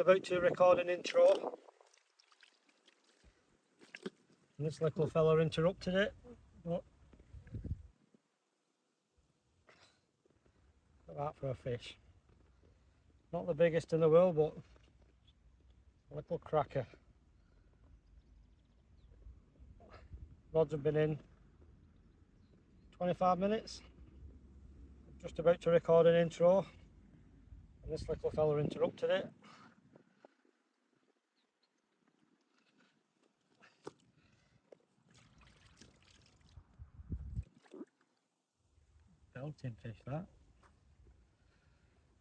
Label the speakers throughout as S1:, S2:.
S1: about to record an intro. And this little fella interrupted it. But look at that for a fish. Not the biggest in the world, but a little cracker. Rods have been in 25 minutes. I'm just about to record an intro. And this little fella interrupted it. Belting fish that.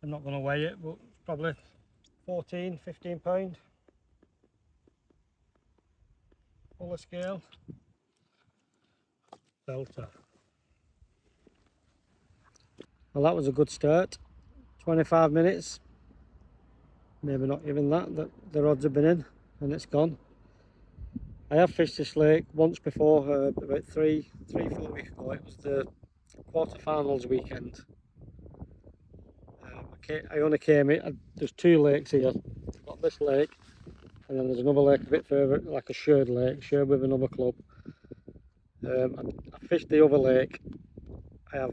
S1: I'm not going to weigh it, but it's probably 14-15 pound. Full scale. Belter. Well, that was a good start. 25 minutes. Maybe not even that the rods have been in and it's gone. I have fished this lake once before, about 3-4 weeks ago. It was the quarterfinals weekend. I only came in, there's two lakes here. I've got this lake and then there's another lake a bit further, like a shared lake, shared with another club. I fished the other lake. I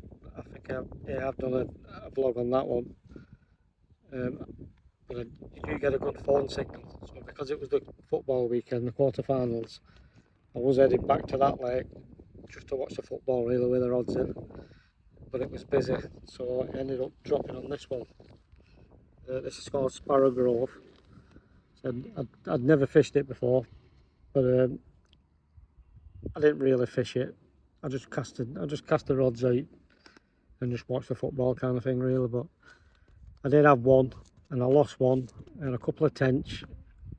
S1: think I've done a vlog on that one. But you do get a good phone signal. So because it was the football weekend, the quarterfinals, I was heading back to that lake just to watch the football really with the rods in. But it was busy, so I ended up dropping on this one. This is called Sparrow Grove. So I'd never fished it before, but I didn't really fish it. I just cast the rods out and just watched the football kind of thing really. But I did have one, and I lost one, and a couple of tench,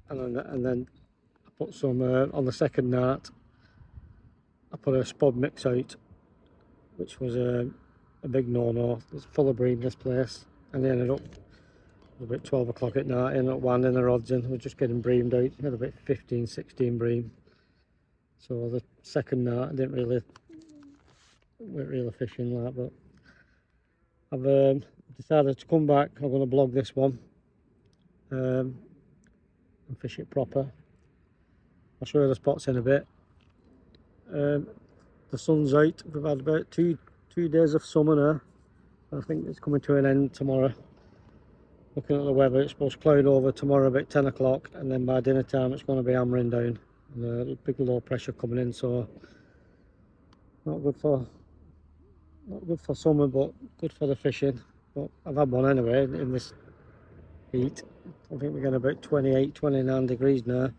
S1: and then I put some on the second night. I put a spud mix out, which was a big no-no. It's full of bream, this place, and they ended up about 12 o'clock at night, ended up winding the rods in. We're just getting breamed out. We had about 15-16 bream. So the second night I weren't really fishing like, but I've decided to come back. I'm going to blog this one and fish it proper. I'll show you the spots in a bit. The sun's out. We've had about two days of summer now. I think it's coming to an end tomorrow. Looking at the weather, it's supposed to cloud over tomorrow about 10 o'clock, and then by dinner time it's going to be hammering down. And big low pressure coming in, so not good for summer, but good for the fishing. But I've had one anyway in this heat. I think we're getting about 28-29 degrees now.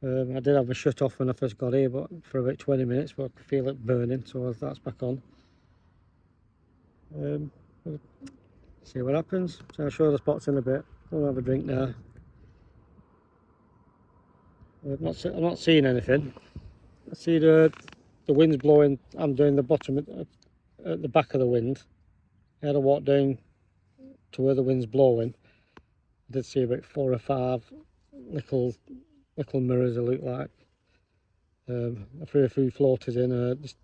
S1: I did have a shut off when I first got here, but for about 20 minutes, but I could feel it burning, so that's back on. See what happens. So I'll show you the spots in a bit. I'll have a drink now. I'm not seeing anything. I see the wind's blowing. I'm doing the bottom at the back of the wind. I had to walk down to where the wind's blowing. I did see about 4 or 5 little mirrors, it looked like. I threw a few floaters in. Just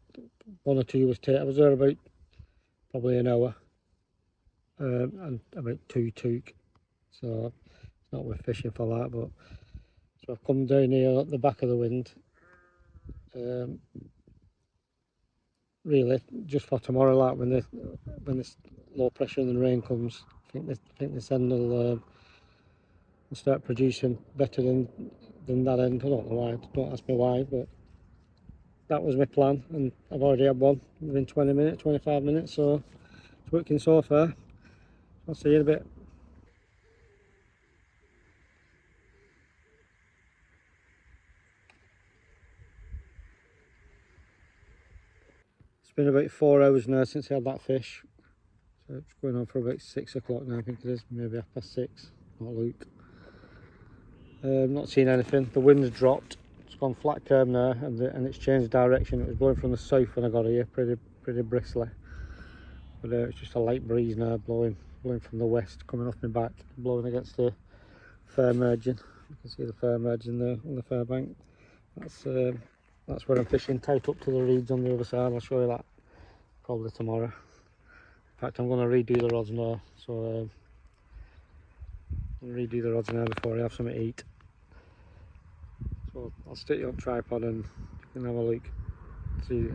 S1: 1 or 2 was I was there about probably an hour, and about 2 took. So it's not worth fishing for that. But so I've come down here at the back of the wind. Really, just for tomorrow, like when this low pressure and the rain comes, I think this end will start producing better than that end. I don't know why. Don't ask me why, but that was my plan, and I've already had one within 20 minutes, 25 minutes. So it's working so far. I'll see you in a bit. It's been about 4 hours now since I had that fish. So it's going on for about 6 o'clock now, I think it is, maybe 6:30, not Luke. Not seen anything. The wind's dropped. It's gone flat curve now, and it's changed direction. It was blowing from the south when I got here, pretty bristly. But it's just a light breeze now, blowing from the west, coming off my back, blowing against the fair margin. You can see the fair margin there on the fair bank. That's where I'm fishing, tight up to the reeds on the other side. I'll show you that probably tomorrow. In fact, I'm going to redo the rods now, so I'll redo the rods now before I have something to eat. So I'll stick you on tripod and you can have a look. See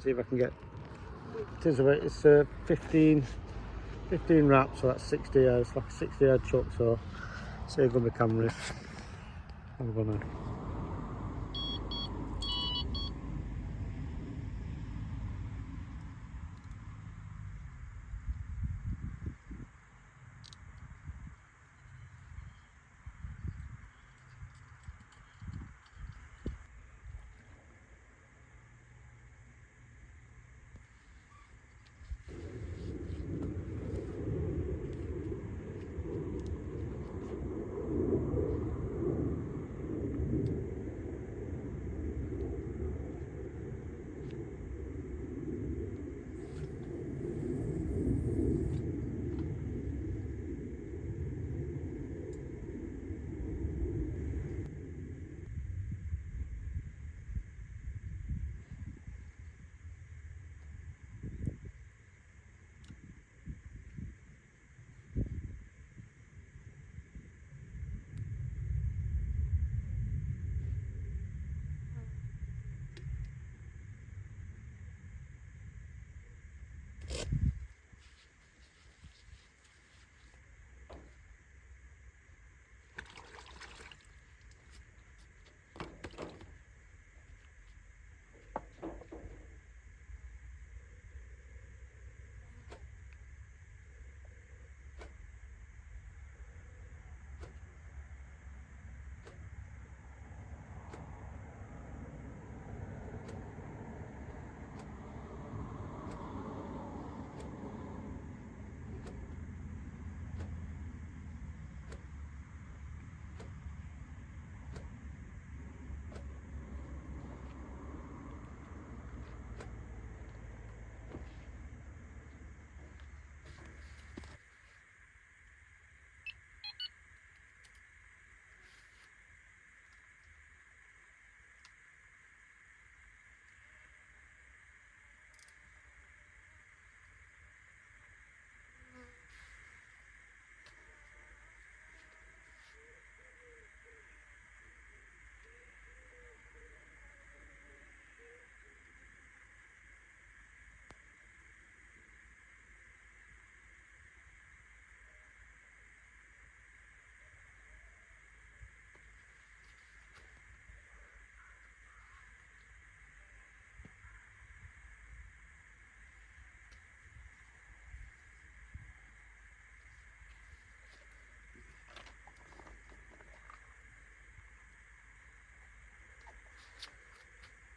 S1: if I can get. It's 15 wraps, so that's 60 yards. It's like a 60 yard chuck. So save on the cameras. I'm gonna.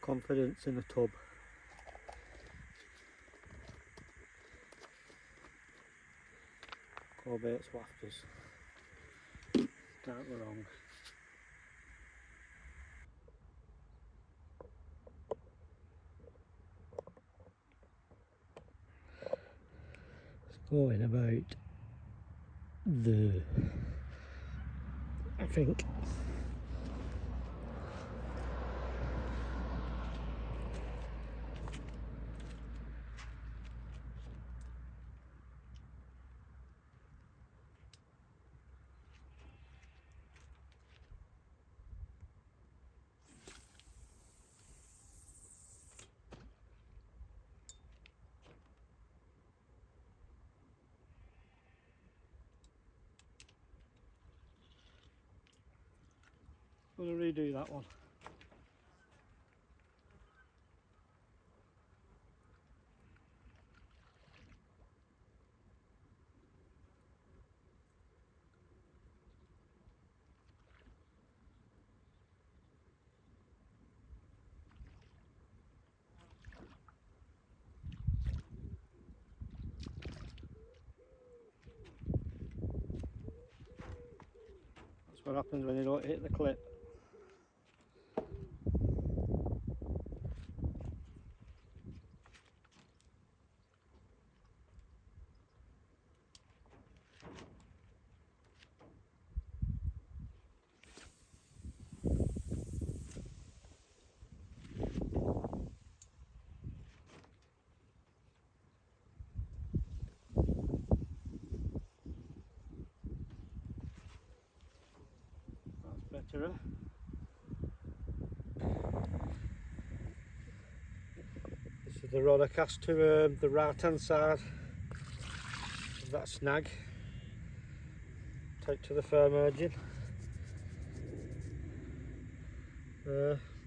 S1: Confidence in the tub. Core baits wafters. Can't go wrong. It's going about the. I think. I'm going to redo that one. That's what happens when you don't hit the clip. Cheshire. This is the rod I cast to the right hand side of that snag. Take to the firm margin.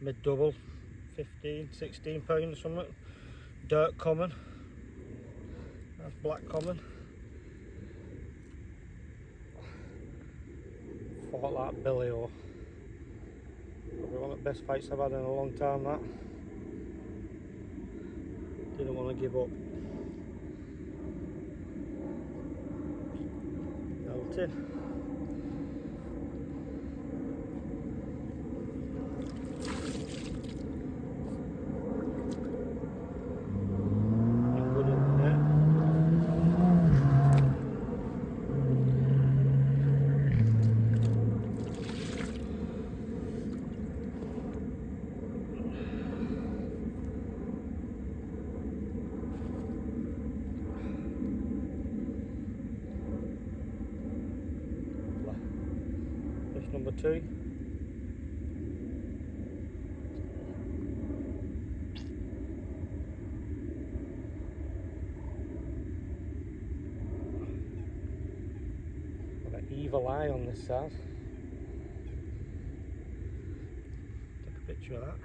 S1: Mid double, 15, 16 pounds or something. Dirt common. That's black common. Fought like Billy, or probably one of the best fights I've had in a long time, that. Didn't want to give up. Melting. Fish number 2. Got an evil eye on this side. Take a picture of that.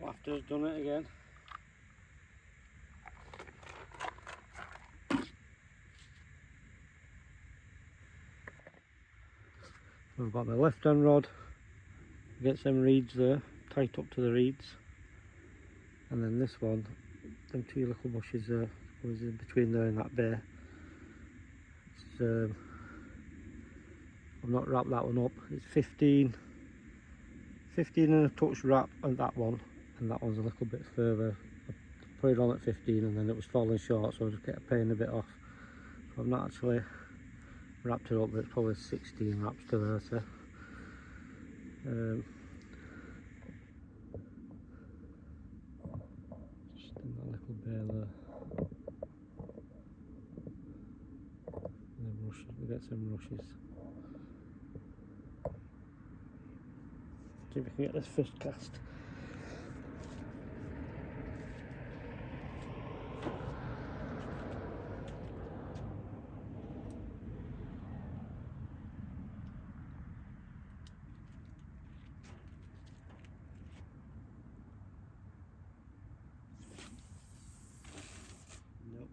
S1: Wafter's done it again. We've got my left hand rod against them reeds there, tight up to the reeds, and then this one, them 2 little bushes there, goes in between there and that bay. It's, I've not wrapped that one up. It's 15 and a touch wrap on that one, and that one's a little bit further. I put it on at 15 and then it was falling short, so I just kept paying a bit off. So I've not actually wrapped it up, but it's probably 16 wraps to 30. Just in that little bay there. And then rushes, we get some rushes. See if we can get this first cast. Nope.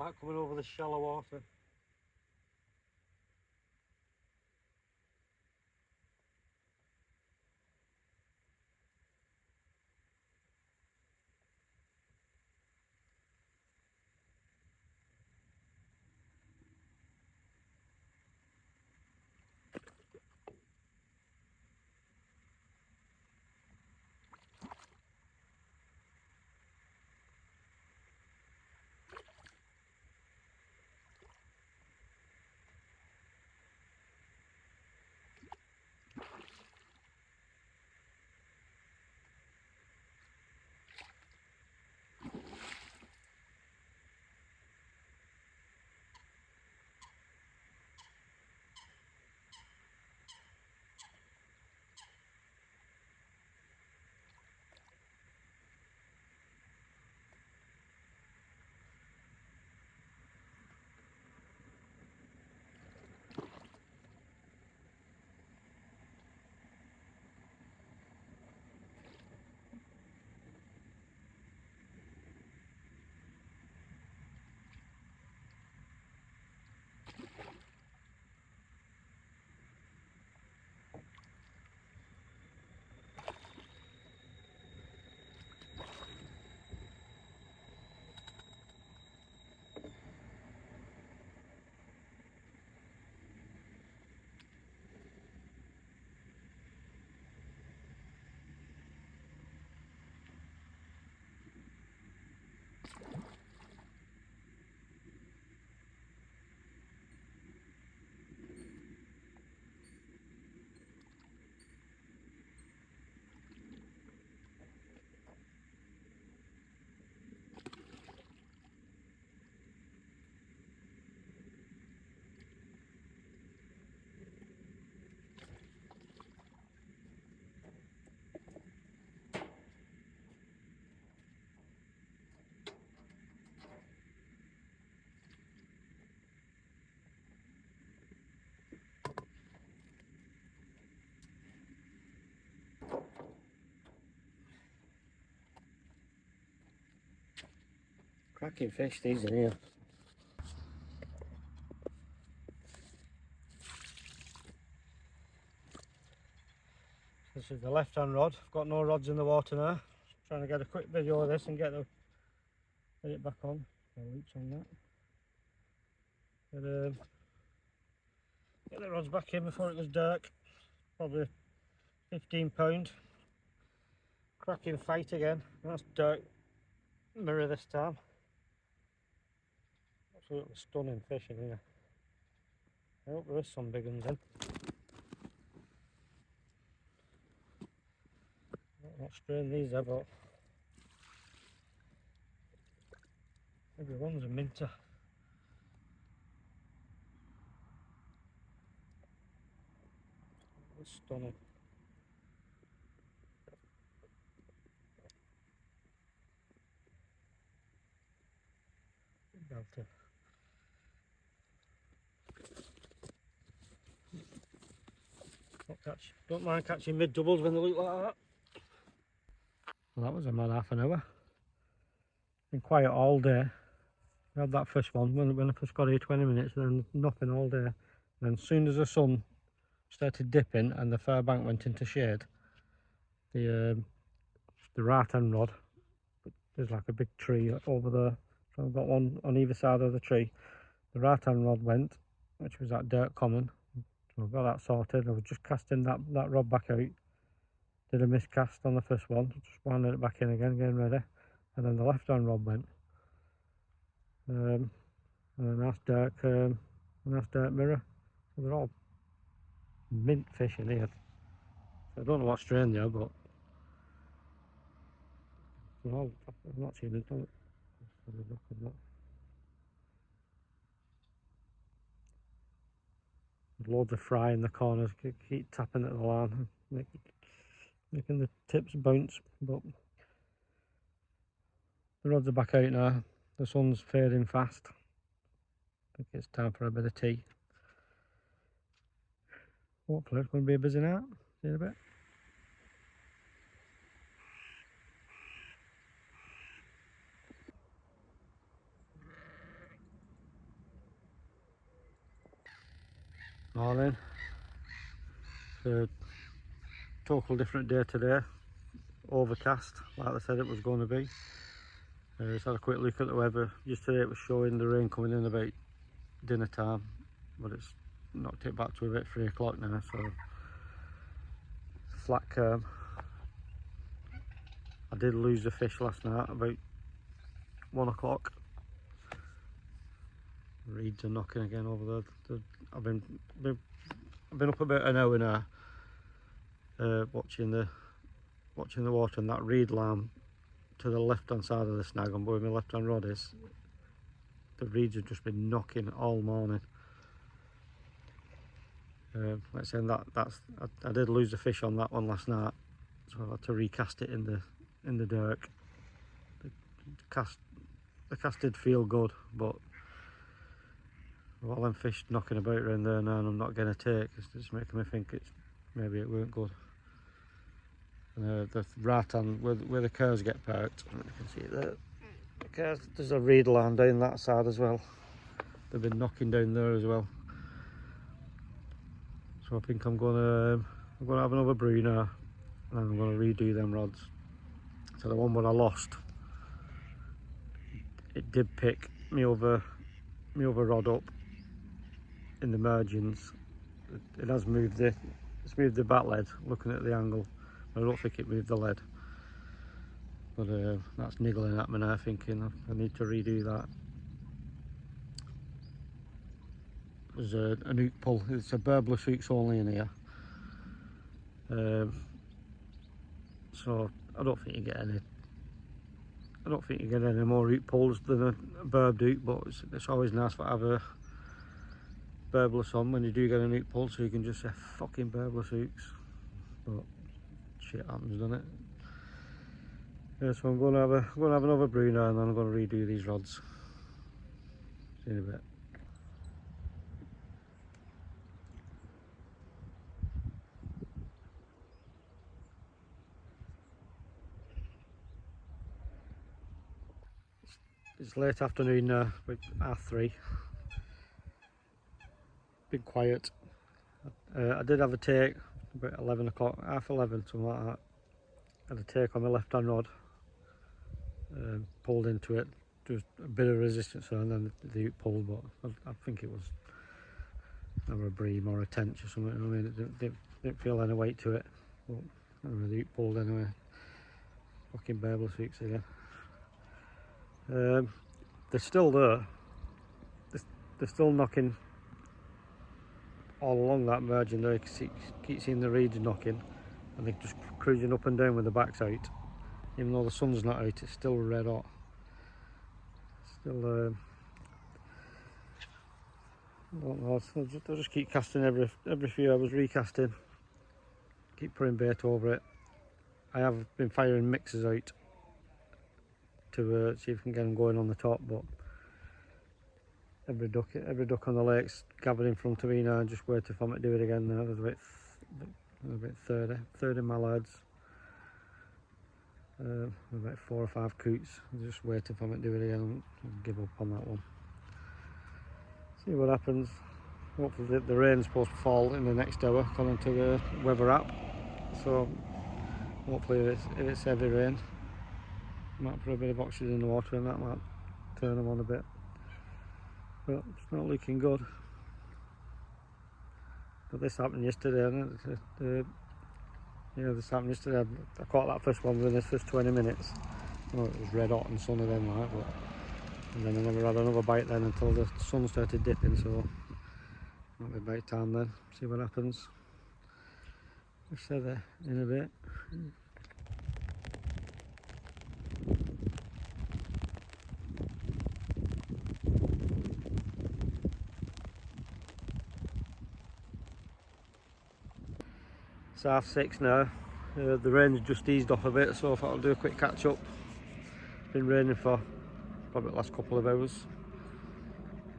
S1: like coming over the shallow water. Cracking fish these in here. This is the left hand rod. I've got no rods in the water now. Just trying to get a quick video of this and get it back on. No leaks on that. Get the rods back in before it goes dark. Probably £15. Cracking fight again. That's dark mirror this time. Absolutely stunning fish in here. I hope there is some big ones in. Not strain these are, but every one's a minter. It's stunning. Belter. Don't mind catching mid doubles when they look like that. Well, that was a mad half an hour. Been quiet all day. I had that first one when I first got here 20 minutes and then nothing all day. And then as soon as the sun started dipping and the far bank went into shade, the right hand rod, there's like a big tree over there, so I've got one on either side of the tree. The right hand rod went, which was that dirt common, so I've got that sorted. I was just casting that rod back out, did a miscast on the first one, just winding it back in again, getting ready, and then the left hand rod went. And a nice dark mirror. So they're all mint fish in here. I don't know what strain they are, but they're all, I've not seen it. Let's have a look at that. There's loads of fry in the corners. Keep tapping at the line, making the tips bounce. But the rods are back out now. The sun's fading fast. I think it's time for a bit of tea. Hopefully it's going to be a busy night. See you in a bit. Morning. It's a total different day today. Overcast, like I said it was going to be. Just had a quick look at the weather. Yesterday it was showing the rain coming in about dinner time, but it's knocked it back to about 3 o'clock now, so flat calm. I did lose the fish last night about 1 o'clock. Reeds are knocking again over there. I've been up about an hour now, watching the water, and that reed lamb to the left hand side of the snag on where my left hand rod is. The reeds have just been knocking all morning. Like I say, I did lose the fish on that one last night, so I had to recast it in the dirk. The cast did feel good, but all them fish knocking about around there now and I'm not getting a take, it's just making me think maybe it weren't good. And the right hand where the cows get parked, you can see it there. The cows, there's a reed line down that side as well. They've been knocking down there as well. So I think I'm gonna have another brew now, and I'm gonna redo them rods. So the one where I lost, it did pick me other rod up in the margins. It has moved it's moved the back lead, looking at the angle. I don't think it moved the lead, but that's niggling at me now, thinking I need to redo that. There's an hook pull. It's a burbless hooks only in here, so I don't think you get any more hook pulls than a burbed hook, but it's always nice to have a burbless on when you do get an hook pull, so you can just say fucking burbless hooks. But shit happens, doesn't it? Yeah, so I'm going to have another brew now, and then I'm going to redo these rods. See you in a bit. It's late afternoon now, about 3:30. Been quiet. I did have a take about 11 o'clock, half 11, something like that. Had a take on the left hand rod, pulled into it, just a bit of resistance there, and then the hook pulled, but I think it was either a bream or a tench or something. I mean, it didn't feel any weight to it, but anyway, the hook pulled anyway. Fucking burbless hooks again. They're still there. They're still knocking all along that margin there. You can keep seeing the reeds knocking, and they're just cruising up and down with the backs out. Even though the sun's not out, it's still red hot. Still, I don't know, I'll just keep casting every few hours, recasting. Keep putting bait over it. I have been firing mixers out to see if we can get them going on the top, but every duck on the lake's gathered in front of me now and just waiting for me to do it again now. There's about 30 mallards, about 4 or 5 coots. I'm just waiting for me to do it again. I'll give up on that one. See what happens. Hopefully the rain's supposed to fall in the next hour according to the weather app, so hopefully if it's heavy rain, might put a bit of oxygen in the water and that might turn them on a bit, but it's not looking good. But this happened yesterday, and this happened yesterday. I caught that first one within the first 20 minutes. Oh, it was red hot and sunny then, right? And then I never had another bite then until the sun started dipping, so might be bite time then. See what happens. I'll say that in a bit. It's 6:30 now. The rain's just eased off a bit, so I thought I'll do a quick catch up. It's been raining for probably the last couple of hours,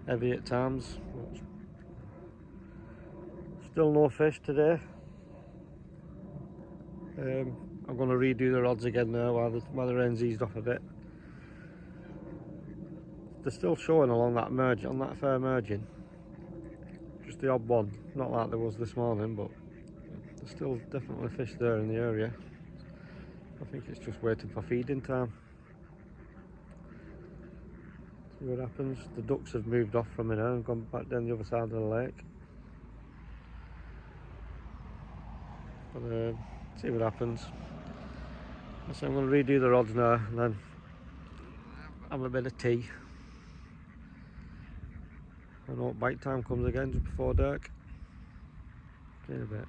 S1: heavy at times. Still no fish today. I'm going to redo the rods again now while the rain's eased off a bit. They're still showing along that margin, on that fair margin, just the odd one, not like there was this morning, but there's still definitely fish there in the area. I think it's just waiting for feeding time. See what happens. The ducks have moved off from here and gone back down the other side of the lake. But see what happens. So I'm going to redo the rods now and then have a bit of tea. I hope bite time comes again just before dark. See you in a bit.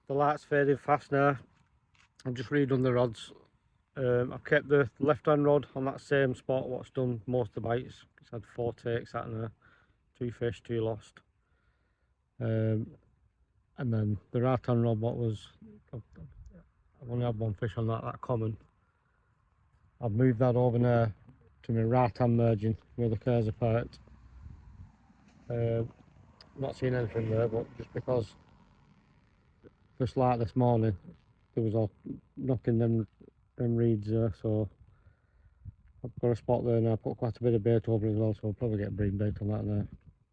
S1: The light's fading fast now. I've just redone the rods. I've kept the left hand rod on that same spot what's done most of the bites. It's had 4 takes out in there, 2 fish, 2 lost. And then the right hand rod, I've only had 1 fish on that common. I've moved that over now to my right hand margin where the curves apart. Not seen anything there, but just because just like this morning there was all knocking them reeds there, so I've got a spot there now. I put quite a bit of bait over it as well, so I'll probably get bream bait on that now.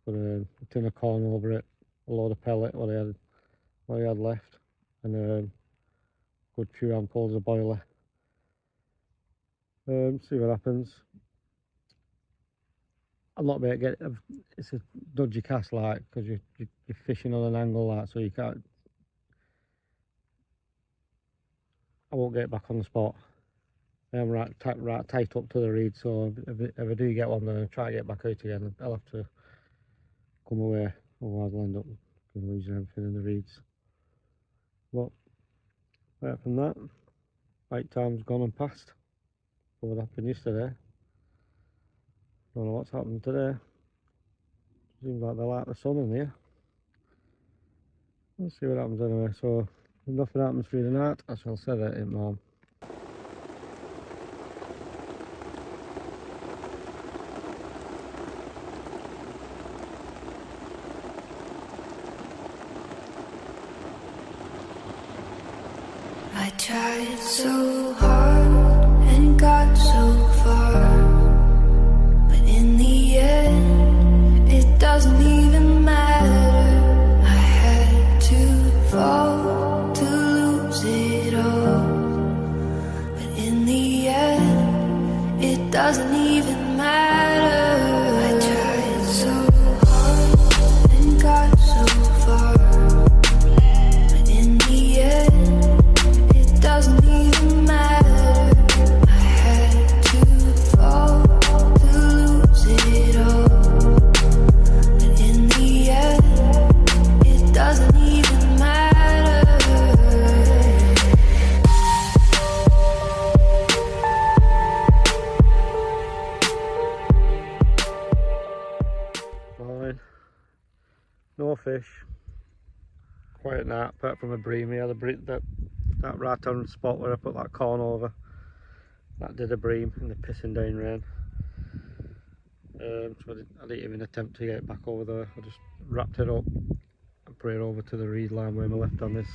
S1: Put a tin of corn over it, a load of pellet what I had left, and a good few handfuls of boiler. See what happens. I'm not going to get it's a dodgy cast like, because you're fishing on an angle like, so you can't. I won't get back on the spot. I am right tight up to the reed, so if I do get one, then I'll try to get back out again. I'll have to come away, otherwise I'll end up losing everything in the reeds. But apart from that, bite time's gone and passed. What happened yesterday? Don't know what's happened today. Seems like they like the sun in here. Let's see what happens anyway. So if nothing happens through the night, I shall set it in morning.
S2: I tried so hard and got so far, but in the end it doesn't even matter. I had to fall to lose it all, but in the end it doesn't even matter. I tried so hard and got so far, but in the end doesn't even matter. I had to fall to lose it all, but in the end it doesn't even matter.
S1: Fine. No fish. Quiet night, apart from a bream. We had that right hand spot where I put that corn over, that did a bream in the pissing down rain. So I didn't even attempt to get back over there. I just wrapped it up and put it over to the reed line where my left hand is.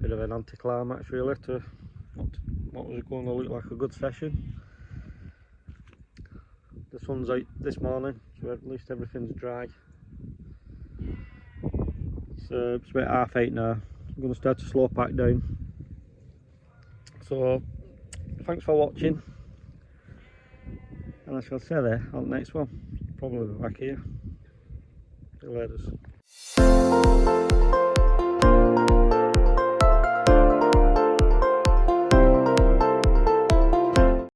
S1: Bit of an anticlimax really to what was going to look like a good session. The sun's out this morning, so at least everything's dry. It's about 8:30 now. I'm going to start to slow back down. So thanks for watching, and I shall see you there on the next one. Probably back here. See you later.